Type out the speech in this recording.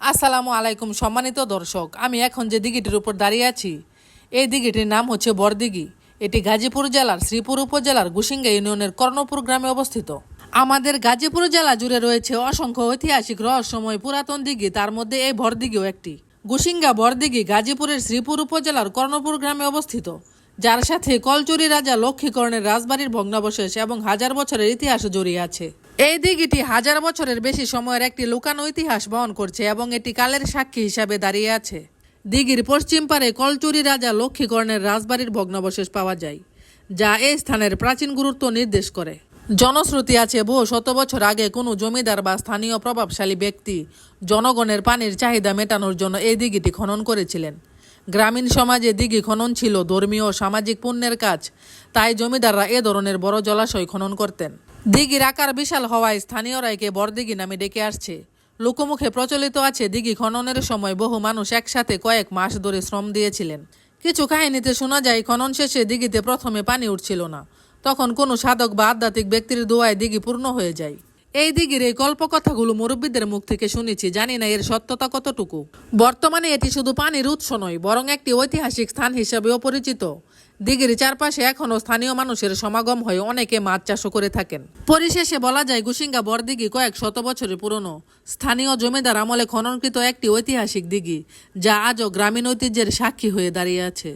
আসসালামু আলাইকুম সম্মানিত দর্শক, আমি এখন যে দিঘিটির উপর দাঁড়িয়ে আছি এই দিঘিটির নাম হচ্ছে বড়দিঘি। এটি গাজীপুর জেলার শ্রীপুর উপজেলার গুসিঙ্গা ইউনিয়নের কর্ণপুর গ্রামে অবস্থিত। আমাদের গাজীপুর জেলা জুড়ে রয়েছে অসংখ্য ঐতিহাসিক রহস্যময় পুরাতন দিঘি, তার মধ্যে এই বড়দিঘিও একটি। গুসিঙ্গা বড়দিঘি গাজীপুরের শ্রীপুর উপজেলার কর্ণপুর গ্রামে অবস্থিত, যার সাথে কলচুরি রাজা লক্ষ্মীকর্ণের রাজবাড়ির ভগ্নাবশেষ এবং হাজার বছরের ইতিহাস জড়িয়ে আছে। এই দিঘিটি হাজার বছরের বেশি সময়ের একটি লুকানো ইতিহাস বহন করছে এবং এটি কালের সাক্ষী হিসাবে দাঁড়িয়ে আছে। দিঘির পশ্চিম পারে কলচুরি রাজা লক্ষ্মীকর্ণের রাজবাড়ির ভগ্নাবশেষ পাওয়া যায়, যা এই স্থানের প্রাচীন গুরুত্ব নির্দেশ করে। জনশ্রুতি আছে বহু শত বছর আগে কোনো জমিদার বা স্থানীয় প্রভাবশালী ব্যক্তি জনগণের পানির চাহিদা মেটানোর জন্য এই দিঘিটি খনন করেছিলেন। গ্রামীণ সমাজে দিঘি খনন ছিল ধর্মীয় ও সামাজিক পুণ্যের কাজ, তাই জমিদাররা এ ধরনের বড় জলাশয় খনন করতেন। দিঘির আকার বিশাল হওয়ায় স্থানীয়রা একে বড়দিঘি নামে ডেকে আসছে। লোকমুখে প্রচলিত আছে দিঘি খননের সময় বহু মানুষ একসাথে কয়েক মাস ধরে শ্রম দিয়েছিলেন। কিছু কাহিনীতে শোনা যায় খনন শেষে দিঘিতে প্রথমে পানি উঠছিল না, তখন কোনো সাধক বা আধ্যাত্মিক ব্যক্তির দোয়ায় দিঘি পূর্ণ হয়ে যায়। এই দিঘির এই কল্পকথাগুলো মুরব্বীদের মুখ থেকে শুনেছি, জানি না এর সত্যতা কতটুকু। বর্তমানে এটি শুধু পানির উৎস নয়, বরং একটি ঐতিহাসিক স্থান হিসেবেও পরিচিত। দিঘির চারপাশে এখনও স্থানীয় মানুষের সমাগম হয়ে অনেকে মাছ চাষও করে থাকেন। পরিশেষে বলা যায় গুসিঙ্গা বড়দিঘি কয়েক শত বছরের পুরনো, স্থানীয় জমিদার আমলে খননকৃত একটি ঐতিহাসিক দিঘি, যা আজও গ্রামীণ ঐতিহ্যের সাক্ষী হয়ে দাঁড়িয়ে আছে।